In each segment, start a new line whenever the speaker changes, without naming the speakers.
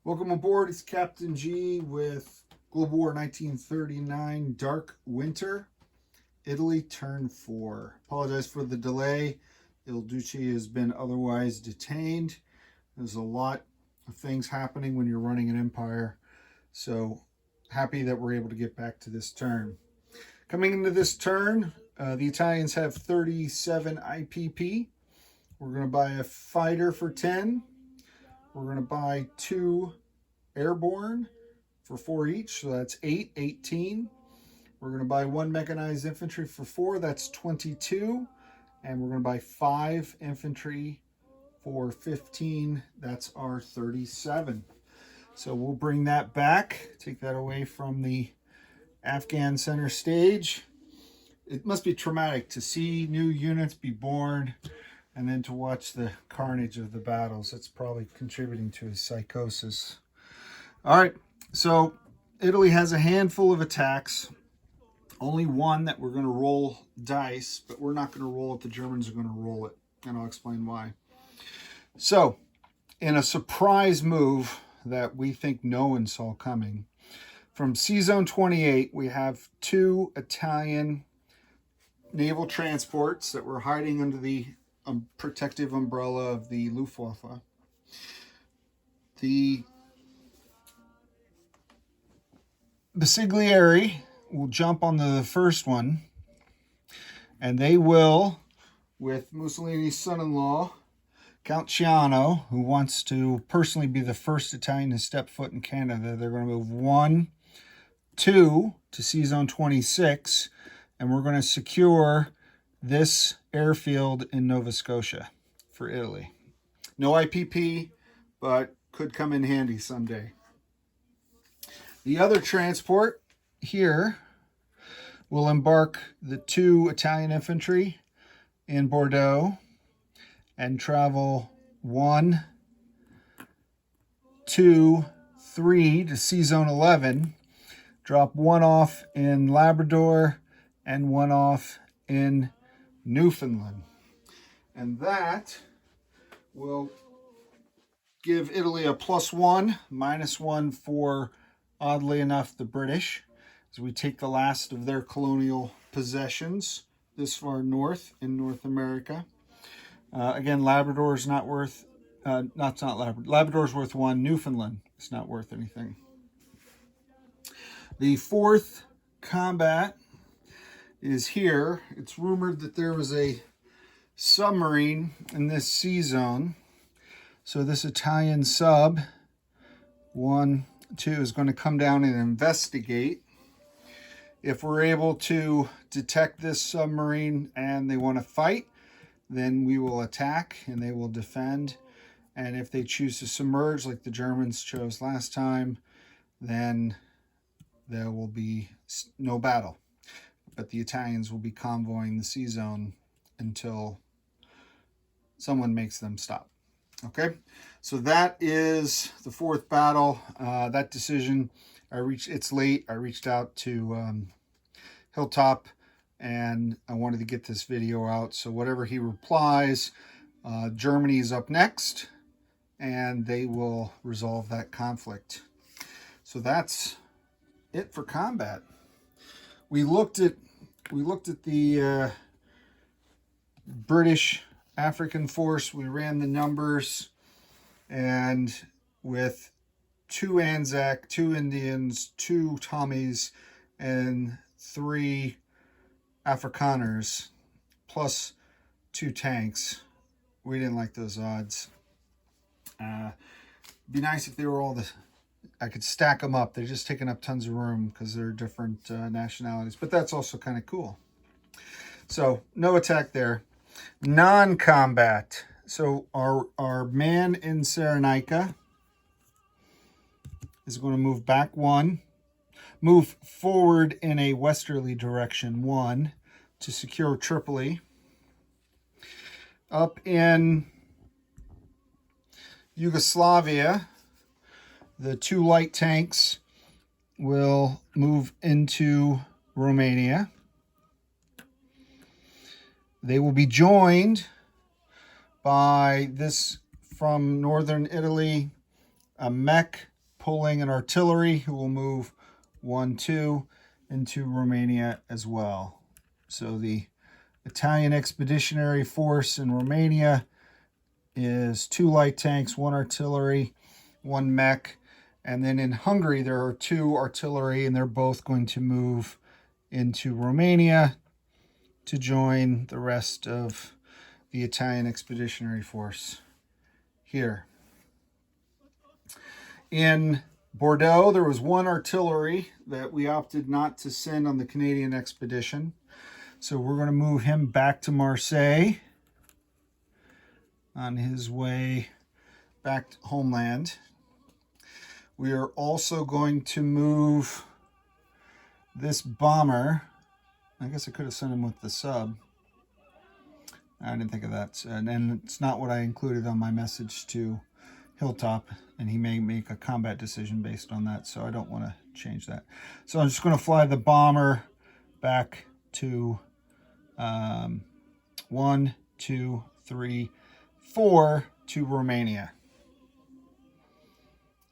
Welcome aboard. It's Captain G with Global War 1939 Dark Winter, Italy, turn 4. Apologize for the delay. Il Duce has been otherwise detained. There's a lot of things happening when you're running an empire. So happy that we're able to get back to this turn. Coming into this turn, the Italians have 37 IPP. We're going to buy a fighter for 10. We're going to buy 2 airborne for 4 each, so that's 18. We're going to buy 1 mechanized infantry for 4, that's 22. And we're going to buy 5 infantry for 15, that's our 37. So we'll bring that back, take that away from the Afghan center stage. It must be traumatic to see new units be born and then to watch the carnage of the battles. It's probably contributing to his psychosis. All right, so Italy has a handful of attacks. Only one that we're going to roll dice, but we're not going to roll it. The Germans are going to roll it, and I'll explain why. So, in a surprise move that we think no one saw coming, from Zone 28, we have 2 Italian naval transports that were hiding under the protective umbrella of the Luftwaffe. The Basiglieri will jump on the first one, and they will, with Mussolini's son-in-law, Count Ciano, who wants to personally be the first Italian to step foot in Canada, they're going to move 1, 2 to Zone 26, and we're going to secure this airfield in Nova Scotia for Italy. No IPP, but could come in handy someday. The other transport here will embark the 2 Italian infantry in Bordeaux and travel 1, 2, 3 to Zone 11, drop 1 off in Labrador and 1 off in Newfoundland. And that will give Italy a +1, -1 for, oddly enough, the British, as we take the last of their colonial possessions this far north in North America. Again, Labrador is not worth, not Labrador. Labrador is worth 1. Newfoundland is not worth anything. The 4th combat is here. It's rumored that there was a submarine in this sea zone. So this Italian sub, 1, 2, is going to come down and investigate. If we're able to detect this submarine and they want to fight, then we will attack and they will defend. And if they choose to submerge like the Germans chose last time, then there will be no battle. But the Italians will be convoying the sea zone until someone makes them stop. Okay, so that is the 4th battle. That decision, it's late. I reached out to Hilltop and I wanted to get this video out. So whatever he replies, Germany is up next and they will resolve that conflict. So that's it for combat. We looked at the British African force. We ran the numbers, and with 2 Anzac, 2 Indians, 2 Tommies, and 3 Afrikaners, plus 2 tanks, we didn't like those odds. Be nice if they were all I could stack them up. They're just taking up tons of room because they're different nationalities, but that's also kind of cool. So no attack there. Non-combat. So our man in Cyrenaica is going to move back 1, move forward in a westerly direction 1 to secure Tripoli. Up in Yugoslavia, the 2 light tanks will move into Romania. They will be joined by this, from northern Italy, a mech pulling an artillery who will move 1, 2 into Romania as well. So the Italian Expeditionary Force in Romania is 2 light tanks, 1 artillery, 1 mech. And then in Hungary, there are 2 artillery, and they're both going to move into Romania to join the rest of the Italian Expeditionary Force here. In Bordeaux, there was 1 artillery that we opted not to send on the Canadian expedition. So we're going to move him back to Marseille on his way back to homeland. We are also going to move this bomber. I guess I could have sent him with the sub. I didn't think of that. And it's not what I included on my message to Hilltop. And he may make a combat decision based on that. So I don't want to change that. So I'm just going to fly the bomber back to 1, 2, 3, 4 to Romania.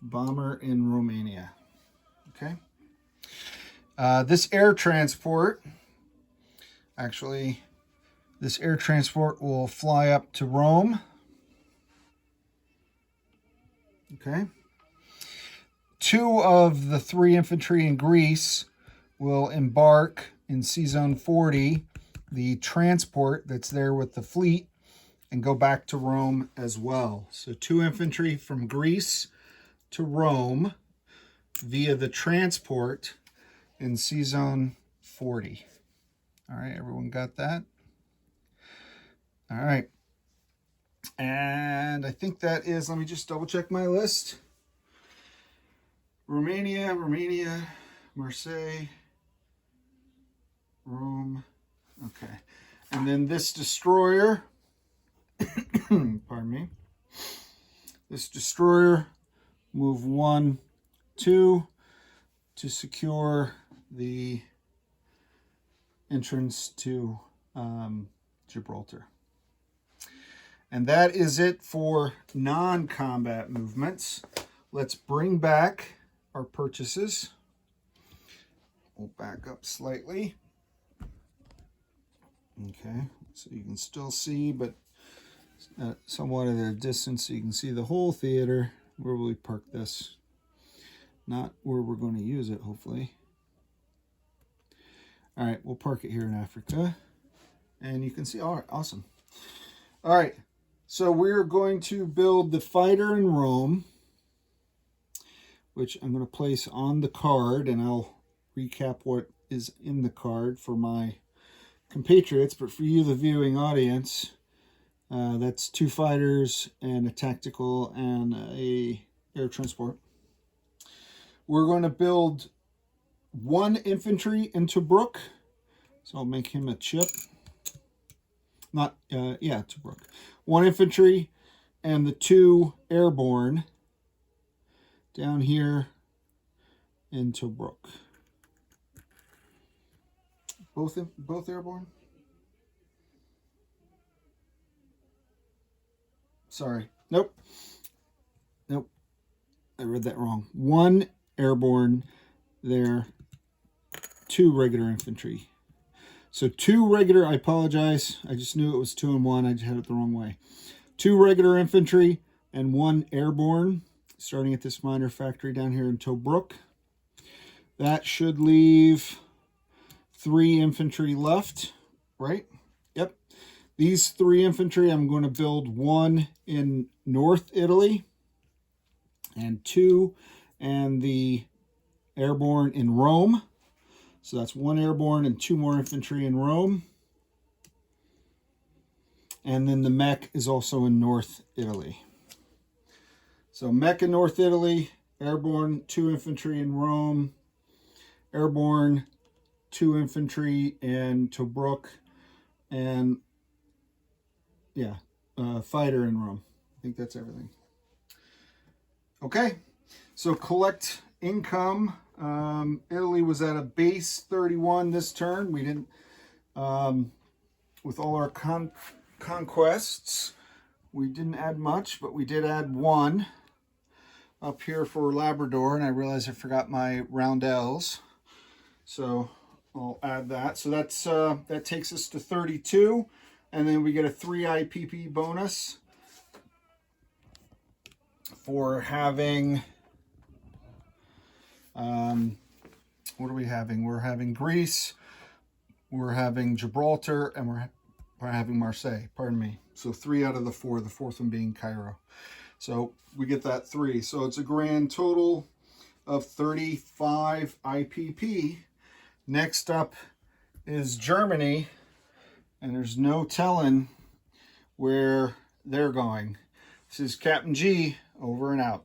Bomber in Romania. Okay. This air transport, this air transport will fly up to Rome. Okay. 2 of the 3 infantry in Greece will embark in Sea Zone 40, the transport that's there with the fleet, and go back to Rome as well. So 2 infantry from Greece to Rome via the transport in Sea Zone 40. All right, everyone got that? All right. And I think that is, let me just double check my list. Romania, Marseille, Rome. Okay. And then this destroyer, pardon me, this destroyer, move 1, 2 to secure the entrance to Gibraltar. And that is it for non-combat movements. Let's bring back our purchases. We'll back up slightly. Okay, so you can still see, but somewhat at a distance, so you can see the whole theater. Where will we park this? Not where we're going to use it, hopefully. All right, we'll park it here in Africa. And you can see, all right, awesome. All right, so we're going to build the fighter in Rome, which I'm going to place on the card, and I'll recap what is in the card for my compatriots, but for you, the viewing audience, that's 2 fighters and a tactical and a air transport. We're going to build 1 infantry in Tobruk, so I'll make him a chip. Tobruk. 1 infantry and the 2 airborne down here in Tobruk. Both airborne? Sorry. Nope. I read that wrong. 1 airborne there, 2 regular infantry. So 2 regular, I apologize. I just knew it was 2 and 1. I just had it the wrong way. 2 regular infantry and 1 airborne, starting at this minor factory down here in Tobruk. That should leave 3 infantry left, right? Yep. These 3 infantry, I'm going to build 1 in North Italy and 2 and the airborne in Rome. So that's 1 airborne and 2 more infantry in Rome. And then the mech is also in North Italy. So mech in North Italy, airborne, 2 infantry in Rome, airborne, 2 infantry in Tobruk, and fighter in Rome. I think that's everything. Okay, so collect income. Italy was at a base 31 this turn. We didn't, with all our conquests, we didn't add much, but we did add 1. up here for Labrador, and I realized I forgot my roundels. So I'll add that. So that's that takes us to 32, and then we get a 3 IPP bonus for having, what are we having? We're having Greece, we're having Gibraltar, and we're having Marseille, pardon me. So 3 out of the 4, the 4th one being Cairo. So we get that 3. So it's a grand total of 35 IPP. Next up is Germany, and there's no telling where they're going. This is Captain G, over and out.